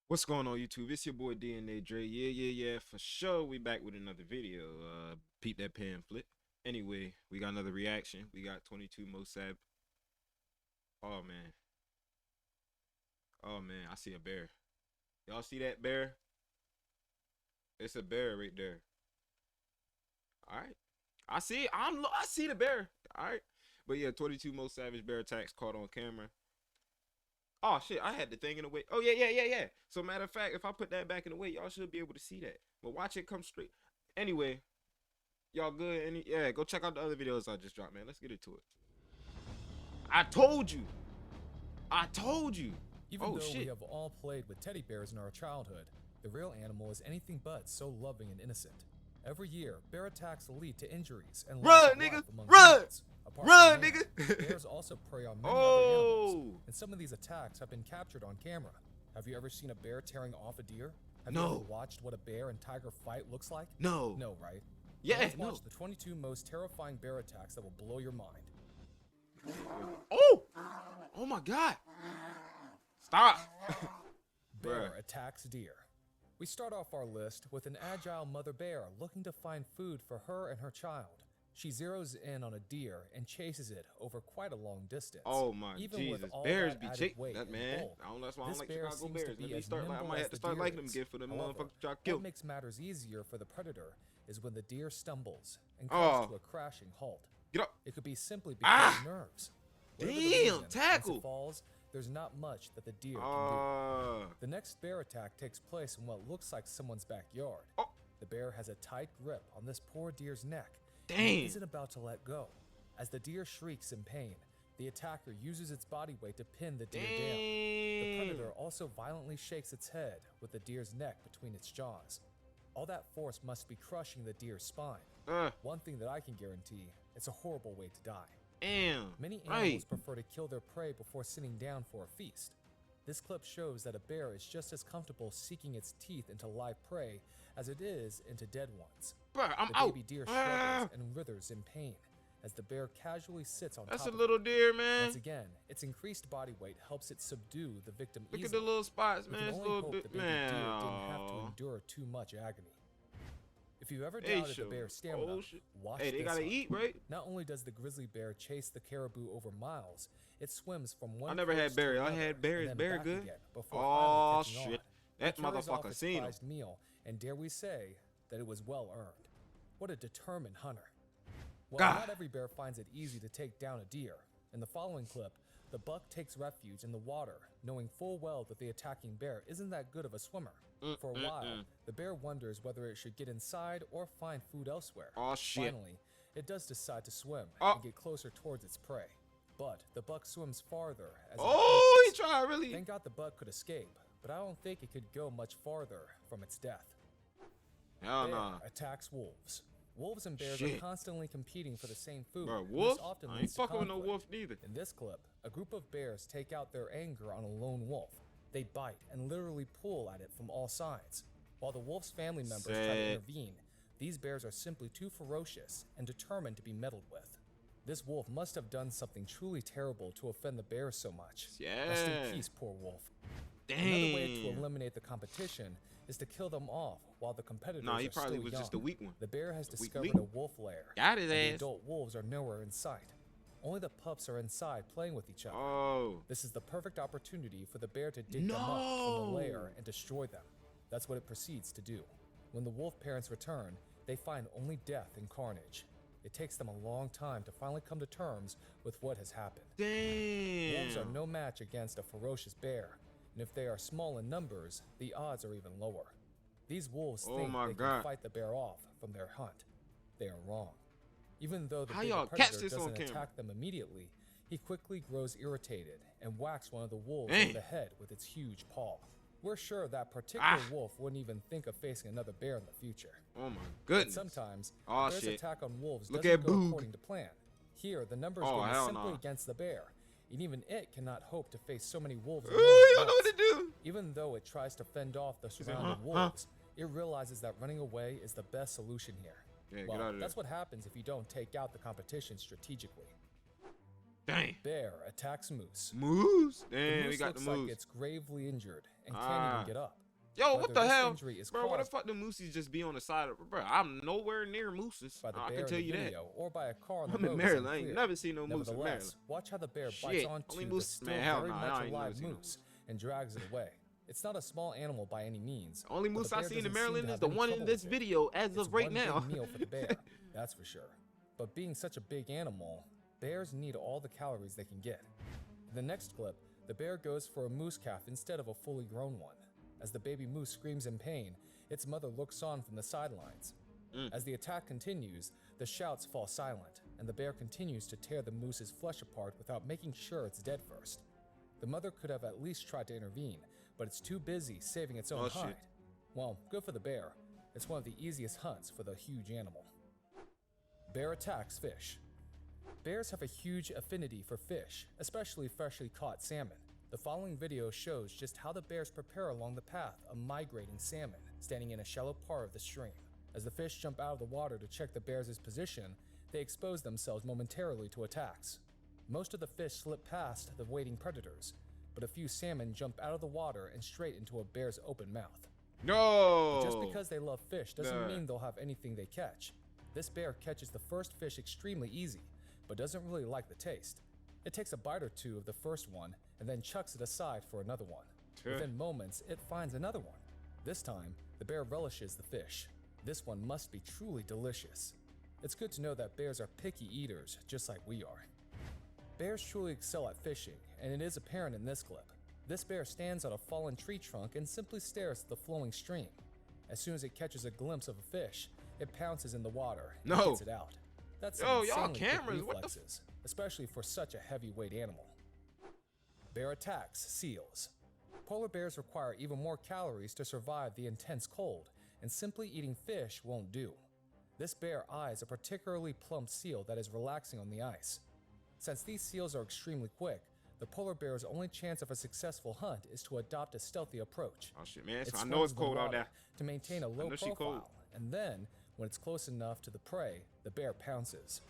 What's going on YouTube? It's your boy DNA Dre. Yeah, for sure. We back with another video. Peep that pamphlet. Anyway, we got another reaction. We got 22 most sab. Oh man. Oh man, I see a bear. Y'all see that bear? It's a bear right there. All right. I see. I see the bear. All right. But yeah, 22 most savage bear attacks caught on camera. Oh shit, I had the thing in the way. Oh yeah. So matter of fact, if I put that back in the way, y'all should be able to see that. But watch it come straight. Anyway, y'all good? Yeah, go check out the other videos I just dropped, man. Let's get into it. I told you. I told you. Even Oh though we shit. have all played with teddy bears in our childhood, the real animal is anything but so loving and innocent. Every year, bear attacks lead to injuries and loss Run, of life nigga. among Run. humans. Apart Run, from man, nigga. bears also prey on many other animals, Oh. and some of these attacks have been captured on camera. Have you ever seen a bear tearing off a deer? Have No. you ever watched what a bear and tiger fight looks like? No. No, right? Yeah, Let's no. watch the 22 most terrifying bear attacks that will blow your mind. Oh. Oh my god. Stop. Bear Bruh. attacks deer. We start off our list with an agile mother bear looking to find food for her and her child. She zeroes in on a deer and chases it over quite a long distance. Oh my Even Jesus. with all Bears that be added chick. weight That and man. bulk, I don't know. That's why I don't this like bear Chicago seems Bears. to Let be me as start. I nimble might as have to the start deer liking them is. again for them However, motherfuckers try to kill. what makes matters easier for the predator is when the deer stumbles and Oh. comes to a crashing halt. Get up. It could be simply because of nerves. Whatever the Damn, reason, once tackle. it falls, there's not much that the deer can do. The next bear attack takes place in what looks like someone's backyard. Oh. The bear has a tight grip on this poor deer's neck and Damn. isn't about to let go. As the deer shrieks in pain, the attacker uses its body weight to pin the deer down. The predator also violently shakes its head with the deer's neck between its jaws. All that force must be crushing the deer's spine. One thing that I can guarantee, it's a horrible way to die. Damn. Many animals prefer to kill their prey before sitting down for a feast. This clip shows that a bear is just as comfortable seeking its teeth into live prey as it is into dead ones. Bruh, I'm The out. baby deer struggles and writhers in pain as the bear casually sits on That's top a of little it. deer, man. Once again, its increased body weight helps it subdue the victim Look at easily. the little spots, We man. can It's a only little hope bit, the baby man. deer didn't have to Aw. endure too much agony. If you ever Hey, doubted the show. bear's stamina, Oh, shit. watch Hey, they this gotta one. eat, right? Not only does the grizzly bear chase the caribou over miles, it swims from one I never coast had to berry. I another had berry. and Is then berry back good? again before Oh finally catching shit. on. That It carries off motherfucker its seen him. prized meal, and dare we say that it was well earned. What a determined hunter. Well, God. not every bear finds it easy to take down a deer. In the following clip, the buck takes refuge in the water, knowing full well that the attacking bear isn't that good of a swimmer. For a while, the bear wonders whether it should get inside or find food elsewhere. Oh shit. Finally, it does decide to swim Oh. and get closer towards its prey. But the buck swims farther as it Oh, he approaches. tried really. Thank God the buck could escape, but I don't think it could go much farther from its death. Hell Bear nah. attacks wolves. Wolves and bears Shit. are constantly competing for the same food. Bro, and this wolf? often I ain't leads to fucking with no conflict. wolf neither. In this clip, a group of bears take out their anger on a lone wolf. They bite and literally pull at it from all sides. While the wolf's family members try to Sad. intervene, these bears are simply too ferocious and determined to be meddled with. This wolf must have done something truly terrible to offend the bears so much. Rest Yeah. in peace, poor wolf. Damn. Another way to eliminate the competition is to kill them off while the competitors Nah, he are probably still was young. just a weak one. The bear has weak discovered link. a wolf lair. Got his and the ass. adult wolves are nowhere in sight. Only the pups are inside playing with each other. Oh. This is the perfect opportunity for the bear to dig them up from the lair and destroy them. That's what it proceeds to do. When the wolf parents return, they find only death and carnage. It takes them a long time to finally come to terms with what has happened. Wolves are Damn. no match against a ferocious bear, and if they are small in numbers, the odds are even lower. These wolves Oh think my they God. can fight the bear off from their hunt. They are wrong. Even though the How bigger y'all catch predator this on doesn't camera? attack them immediately, he quickly grows irritated and whacks one of the wolves Dang. in the head with its huge paw. We're sure that particular Ah. wolf wouldn't even think of facing another bear in the future. Oh my But goodness. sometimes, Aw, the bear's shit. attack on wolves Look doesn't at go Boog. according to plan. Here, the numbers Oh, game is hell simply nah. against the bear, and even it cannot hope to face so many wolves. Ooh, alone you at don't know what once. to do. Even though it tries to fend off the said, surrounding huh? wolves, it realizes that running away is the best solution here. Yeah, get Well, out of there. that's what happens if you don't take out the competition strategically. Dang. Bear attacks moose. Moose? The Damn, we moose got looks the moose. like it's gravely injured and can't even get up. Yo, what Whether the this hell? injury is Bro, what the caused fuck do mooses just be on the side of... Bro, I'm nowhere near mooses. by the I bear can in tell the you that. video or by a car on the I'm road in is Maryland. I ain't unclear. never seen no moose in Maryland. Nevertheless, watch how the bear Shit, bites only onto the moose- still man, hell very nah, I much ain't never alive seen no moose and drags it away. It's not a small animal by any means. Only but moose the I bear seen in doesn't seem Maryland to is have the any one in trouble this with it. video as It's of right one now. big meal for the bear, that's for sure. But being such a big animal, bears need all the calories they can get. In the next clip, the bear goes for a moose calf instead of a fully grown one. As the baby moose screams in pain, its mother looks on from the sidelines. As the attack continues, the shouts fall silent, and the bear continues to tear the moose's flesh apart without making sure it's dead first. The mother could have at least tried to intervene, but it's too busy saving its own Oh, hide. shit. Well, good for the bear. It's one of the easiest hunts for the huge animal. Bear attacks fish. Bears have a huge affinity for fish, especially freshly caught salmon. The following video shows just how the bears prepare along the path of migrating salmon, standing in a shallow part of the stream. As the fish jump out of the water to check the bears' position, they expose themselves momentarily to attacks. Most of the fish slip past the waiting predators, but a few salmon jump out of the water and straight into a bear's open mouth. No. But just because they love fish doesn't Nah. mean they'll have anything they catch. This bear catches the first fish extremely easy, but doesn't really like the taste. It takes a bite or two of the first one and then chucks it aside for another one. Within moments, it finds another one. This time, the bear relishes the fish. This one must be truly delicious. It's good to know that bears are picky eaters, just like we are. Bears truly excel at fishing, and it is apparent in this clip. This bear stands on a fallen tree trunk and simply stares at the flowing stream. As soon as it catches a glimpse of a fish, it pounces in the water and No. gets it out. That's Yo, some y'all insanely quick cameras, what the reflexes, especially for such a heavyweight animal. Bear attacks seals. Polar bears require even more calories to survive the intense cold, and simply eating fish won't do. This bear eyes a particularly plump seal that is relaxing on the ice. Since these seals are extremely quick, the polar bear's only chance of a successful hunt is to adopt a stealthy approach. Oh shit, man. It So I know it's swims in the cold out water there. to maintain a low know she cold. profile, and then, when it's close enough to the prey, the bear pounces.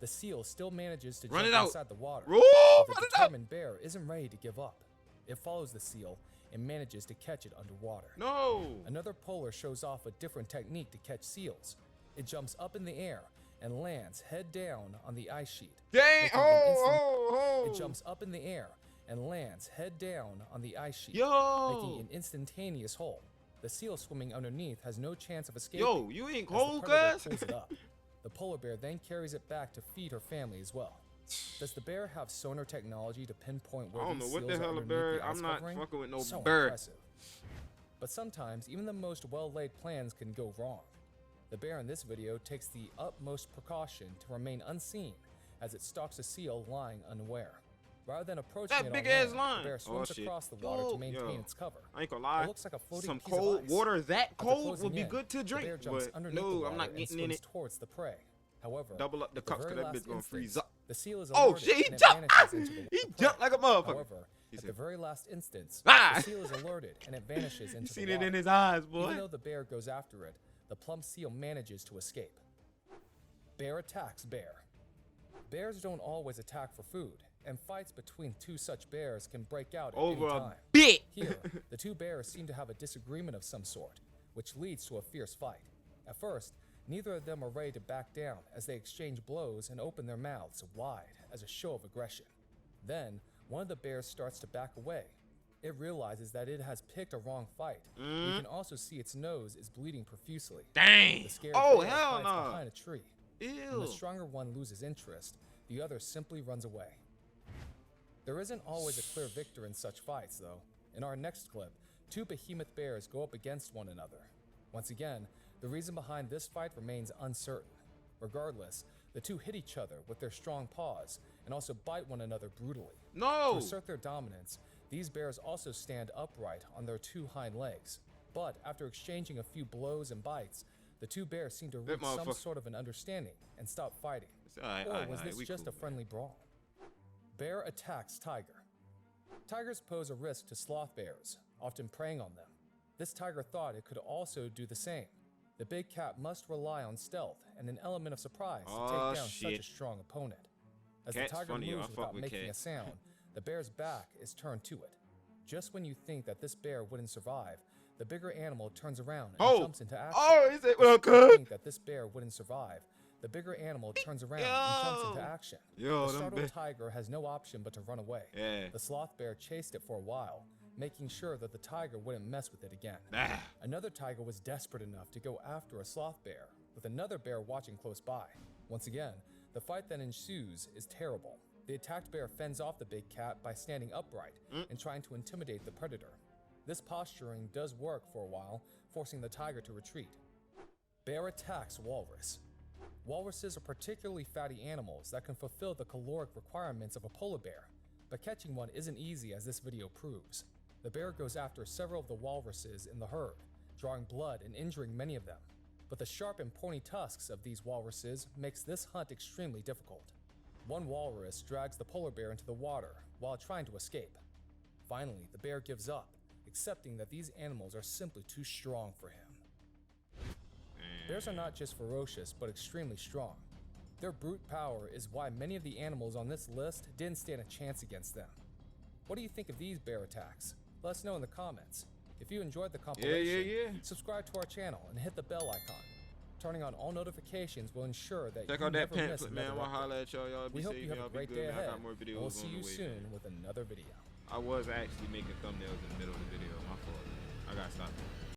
The seal still manages to Run jump it out. inside the water, Roll, but the run it out. determined bear isn't ready to give up. It follows the seal and manages to catch it underwater. No. Another polar shows off a different technique to catch seals. It jumps up in the air and lands head down on the ice sheet. Dang. making an instant- Oh. It jumps up in the air and lands head down on the ice sheet, Yo. making an instantaneous hole. The seal swimming underneath has no chance of escaping. Yo, you ain't as the cold, predator cuz? pulls it up. The polar bear then carries it back to feed her family as well. Does the bear have sonar technology to pinpoint where I don't know these what the seals are hell a underneath bear. the ice I'm not covering? fucking with no So bear. impressive. But sometimes even the most well-laid plans can go wrong. The bear in this video takes the utmost precaution to remain unseen as it stalks a seal lying unaware. Rather than approaching That it big on ass land, line. the bear Oh, swims shit. across the water to maintain Yo. its cover. I ain't gonna lie. It looks like a floating Some piece of cold ice. water that After cold closing would be in, good to the drink, bear jumps but underneath the no, water I'm not and getting in swims it. towards the prey. However, Double up the at cups, very cause that last bitch gonna freeze instance, up. The seal is Oh alerted shit, he and it jumped. vanishes into the He prey. jumped like a motherfucker. However, He at said- the very last instance, Ah! the seal is alerted and it vanishes You into seen the it water. in his eyes, Even boy. though the bear goes after it, the plump seal manages to escape. Bear attacks bear. Bears don't always attack for food, and fights between two such bears can break out at Over any a time. bit. Here, the two bears seem to have a disagreement of some sort, which leads to a fierce fight. At first, neither of them are ready to back down as they exchange blows and open their mouths wide as a show of aggression. Then, one of the bears starts to back away. It realizes that it has picked a wrong fight. You can also see its nose is bleeding profusely. Dang. The scared Oh bear hell hides no. behind a tree. When the Ew. stronger one loses interest, the other simply runs away. There isn't always a clear victor in such fights, though. In our next clip, two behemoth bears go up against one another. Once again, the reason behind this fight remains uncertain. Regardless, the two hit each other with their strong paws and also bite one another brutally. To No. assert their dominance, these bears also stand upright on their two hind legs. But after exchanging a few blows and bites, the two bears seem to That reach some motherfucker- sort of an understanding and stop fighting. Alright, Or alright, was alright, this we just cool, a friendly brawl? Bear attacks tiger. Tigers pose a risk to sloth bears, often preying on them. This tiger thought it could also do the same. The big cat must rely on stealth and an element of surprise to Oh, take down such a shit. strong opponent. As Cat's the tiger funny, yo. I moves fuck without with making a Cat. sound, the bear's back is turned to it. Just when you think that this bear wouldn't survive, the bigger animal turns around and jumps into action. Oh, is it? Well, You good. think that this bear wouldn't survive, the bigger animal turns around and jumps into action. Yo, The them startled bear. tiger has no option but to run away. Yeah. The sloth bear chased it for a while, making sure that the tiger wouldn't mess with it again. Ah. Another tiger was desperate enough to go after a sloth bear, with another bear watching close by. Once again, the fight that ensues is terrible. The attacked bear fends off the big cat by standing upright and trying to intimidate the predator. This posturing does work for a while, forcing the tiger to retreat. Bear attacks walrus. Walruses are particularly fatty animals that can fulfill the caloric requirements of a polar bear, but catching one isn't easy, as this video proves. The bear goes after several of the walruses in the herd, drawing blood and injuring many of them. But the sharp and pointy tusks of these walruses makes this hunt extremely difficult. One walrus drags the polar bear into the water while trying to escape. Finally, the bear gives up, accepting that these animals are simply too strong for him. Bears are not just ferocious, but extremely strong. Their brute power is why many of the animals on this list didn't stand a chance against them. What do you think of these bear attacks? Let us know in the comments. If you enjoyed the compilation, subscribe to our channel and hit the bell icon. Turning on all notifications will ensure that Check you out that never miss pamphlet, man. another I want to update. holler at y'all. Y'all be We hope safe. you have Y'all a be great good, day man. I ahead, got more and videos we'll on see the you way, soon man. with another video. I was actually making thumbnails in the middle of the video. My fault. I gotta stop that.